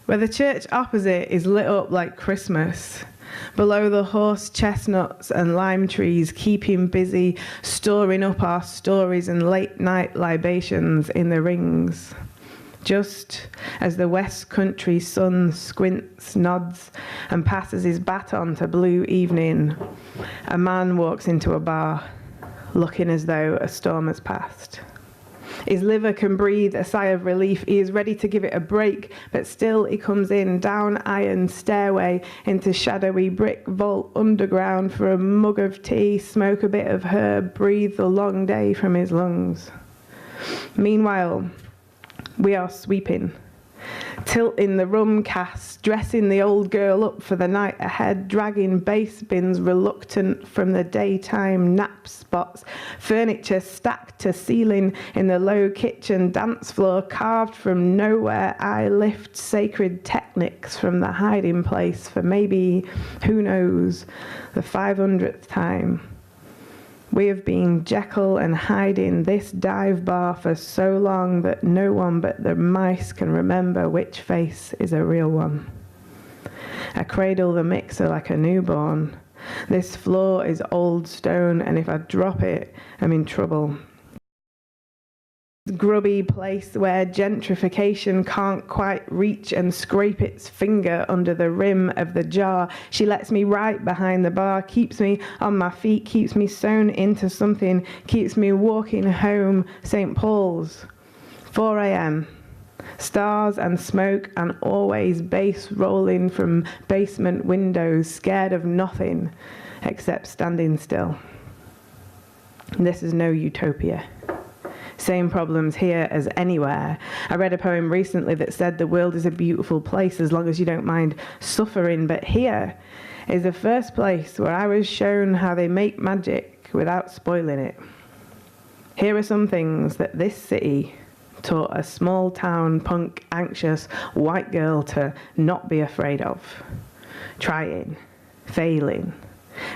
where the church opposite is lit up like Christmas. Below the horse chestnuts and lime trees, keeping busy, storing up our stories and late night libations in the rings. Just as the West Country sun squints, nods, and passes his baton to blue evening, a man walks into a bar, looking as though a storm has passed. His liver can breathe a sigh of relief. He is ready to give it a break, but still he comes in, down iron stairway, into shadowy brick vault underground for a mug of tea, smoke a bit of herb, breathe the long day from his lungs. Meanwhile, we are sweeping, tilting the rum cask, dressing the old girl up for the night ahead, dragging base bins reluctant from the daytime nap spots, furniture stacked to ceiling in the low kitchen dance floor, carved from nowhere. I lift sacred techniques from the hiding place for maybe, who knows, the 500th time. We have been Jekyll and Hyde in this dive bar for so long that no one but the mice can remember which face is a real one. I cradle the mixer like a newborn. This floor is old stone, and if I drop it, I'm in trouble. Grubby place where gentrification can't quite reach and scrape its finger under the rim of the jar. She lets me right behind the bar, keeps me on my feet, keeps me sewn into something, keeps me walking home. St. Paul's, 4 a.m. Stars and smoke and always bass rolling from basement windows, scared of nothing except standing still. This is no utopia. Same problems here as anywhere. I read a poem recently that said the world is a beautiful place as long as you don't mind suffering, but here is the first place where I was shown how they make magic without spoiling it. Here are some things that this city taught a small town, punk, anxious white girl to not be afraid of. Trying, failing,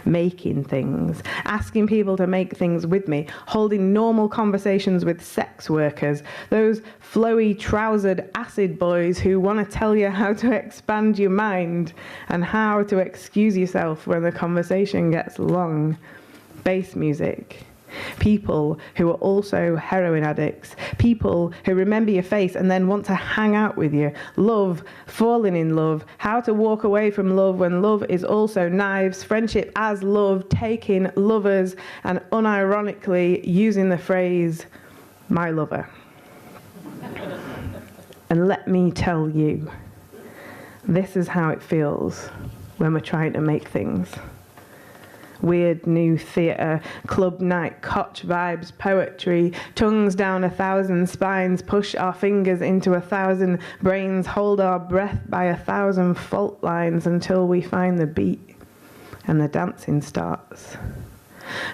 making things, asking people to make things with me, holding normal conversations with sex workers, those flowy trousered acid boys who want to tell you how to expand your mind and how to excuse yourself when the conversation gets long. Bass music. People who are also heroin addicts. People who remember your face and then want to hang out with you. Love, falling in love, how to walk away from love when love is also knives, friendship as love, taking lovers, and unironically using the phrase, my lover. And let me tell you, this is how it feels when we're trying to make things. Weird new theatre, club night, Koch vibes, poetry, tongues down 1,000 spines, push our fingers into 1,000 brains, hold our breath by 1,000 fault lines until we find the beat and the dancing starts.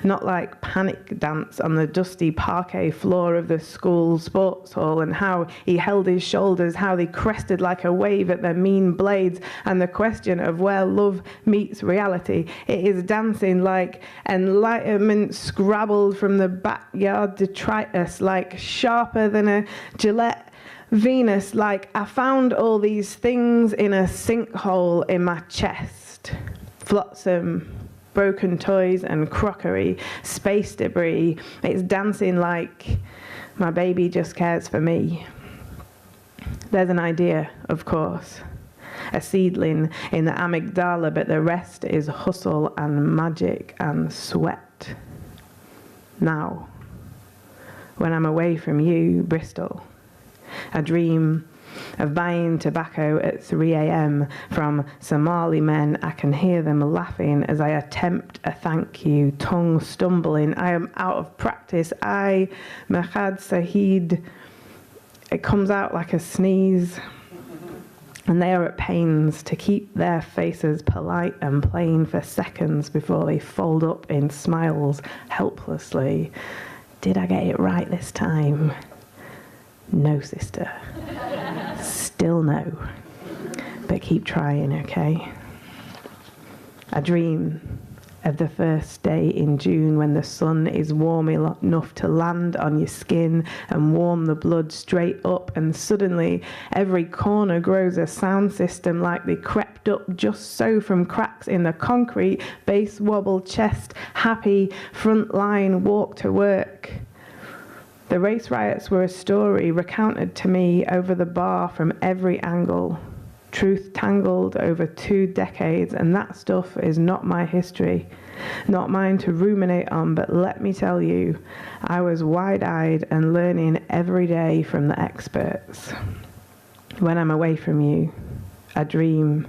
Not like panic dance on the dusty parquet floor of the school sports hall, and how he held his shoulders, how they crested like a wave at their mean blades, and the question of where love meets reality. It is dancing like enlightenment scrabbled from the backyard detritus, like sharper than a Gillette Venus, like I found all these things in a sinkhole in my chest. Flotsam, broken toys and crockery, space debris. It's dancing like my baby just cares for me. There's an idea, of course, a seedling in the amygdala, but the rest is hustle and magic and sweat. Now, when I'm away from you, Bristol, I dream of buying tobacco at 3 a.m. from Somali men. I can hear them laughing as I attempt a thank you, tongue stumbling. I am out of practice. Mahad Sahid, it comes out like a sneeze. And they are at pains to keep their faces polite and plain for seconds before they fold up in smiles helplessly. Did I get it right this time? No, sister. Still no. But keep trying, okay? I dream of the first day in June when the sun is warm enough to land on your skin and warm the blood straight up, and suddenly every corner grows a sound system like they crept up just so from cracks in the concrete, bass wobble, chest happy, front line, walk to work. The race riots were a story recounted to me over the bar from every angle. Truth tangled over 2 decades, and that stuff is not my history, not mine to ruminate on, but let me tell you, I was wide-eyed and learning every day from the experts. When I'm away from you, I dream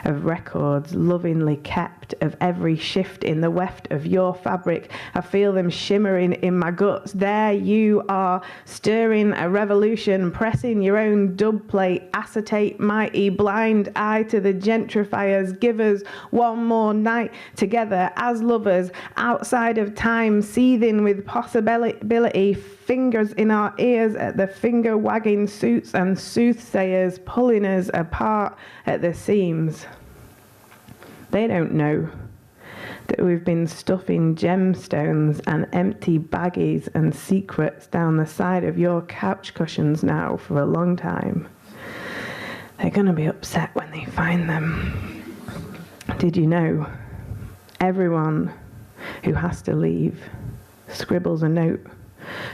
of records lovingly kept, of every shift in the weft of your fabric. I feel them shimmering in my guts. There you are, stirring a revolution, pressing your own dub plate, acetate mighty, blind eye to the gentrifiers. Give us one more night together as lovers, outside of time, seething with possibility, fingers in our ears at the finger-wagging suits and soothsayers pulling us apart at the seams. They don't know that we've been stuffing gemstones and empty baggies and secrets down the side of your couch cushions now for a long time. They're going to be upset when they find them. Did you know everyone who has to leave scribbles a note,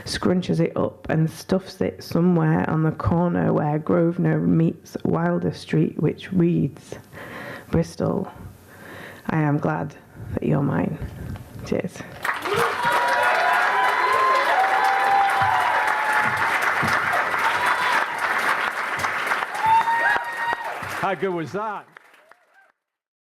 scrunches it up and stuffs it somewhere on the corner where Grosvenor meets Wilder Street, which reads, Bristol, I am glad that you're mine. Cheers. How good was that?